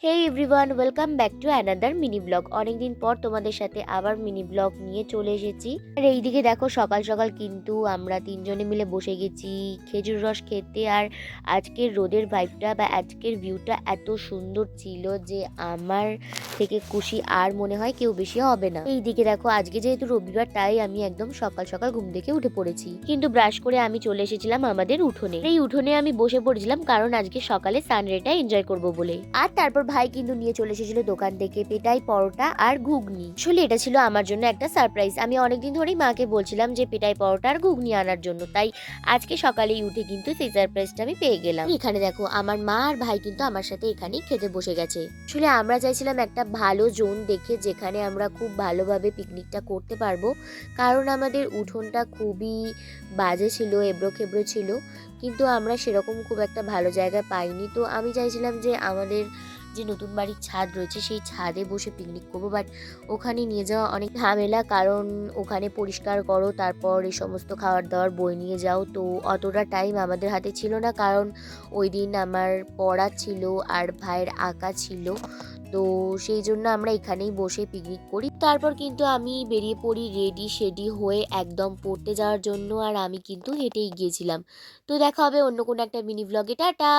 Hey everyone, welcome back to another mini blog. অনেকদিন পর তোমাদের সাথে আবার মিনি ব্লগ নিয়ে চলে এসেছি। আর এইদিকে দেখো, সকাল সকাল কিন্তু আমরা তিনজনে মিলে বসে গেছি খেজুর রস খেতে। আর আজকের রোদের ভাইবটা বা আজকের ভিউটা এত সুন্দর ছিল যে আমার থেকে খুশি আর মনে হয় কেউ বেশি হবে না। এইদিকে দেখো, আজকে যেহেতু রবিবার, তাই আমি একদম সকাল সকাল ঘুম থেকে উঠে পড়েছি। কিন্তু ব্রাশ করে আমি চলে এসেছিলাম আমাদের উঠোনে। এই উঠোনে আমি বসে পড়েছিলাম কারণ আজকে সকালে সানরেটা এনজয় করব বলে। আর তারপর ভাই কিন্তু নিয়ে চলে এসেছিল দোকান থেকে পেটাই পরোটা আর ঘুগনি। আসলে এটা ছিল আমার জন্য একটা সারপ্রাইজ। আমি অনেকদিন ধরেই মাকে বলছিলাম যে পেটাই পরোটা আর ঘুগনি আনার জন্য, তাই আজকে সকালেই উঠে কিন্তু সেই সারপ্রাইজটা আমি পেয়ে গেলাম। এখানে দেখো, আমার মা আর ভাই কিন্তু আমার সাথে এখানেই খেতে বসে গেছে। আসলে আমরা চাইছিলাম একটা ভালো জোন দেখে, যেখানে আমরা খুব ভালোভাবে পিকনিকটা করতে পারবো, কারণ আমাদের উঠোনটা খুবই বাজে ছিল, এবড়ো খেবড়ো ছিল। কিন্তু আমরা সেরকম খুব একটা ভালো জায়গা পাইনি। তো আমি চাইছিলাম যে আমাদের যে নতুন বাড়ির ছাদ রয়েছে সেই ছাদে বসে পিকনিক করবো, বাট ওখানে নিয়ে যাওয়া অনেক ঝামেলা, কারণ ওখানে পরিষ্কার করো, তারপর এই সমস্ত খাবার দাবার বই নিয়ে যাও। তো অতটা টাইম আমাদের হাতে ছিল না, কারণ ওই দিন আমার পড়া ছিল আর ভাইয়ের আঁকা ছিল। তো সেই জন্য আমরা এখানেই বসে পিকনিক করি। তারপর কিন্তু আমি বেরিয়ে পড়ি রেডি শেডি হয়ে একদম পড়তে যাওয়ার জন্য, আর আমি কিন্তু হেঁটেই গিয়েছিলাম। তো দেখা হবে অন্য কোনো একটা মিনি ব্লগে। টাটা।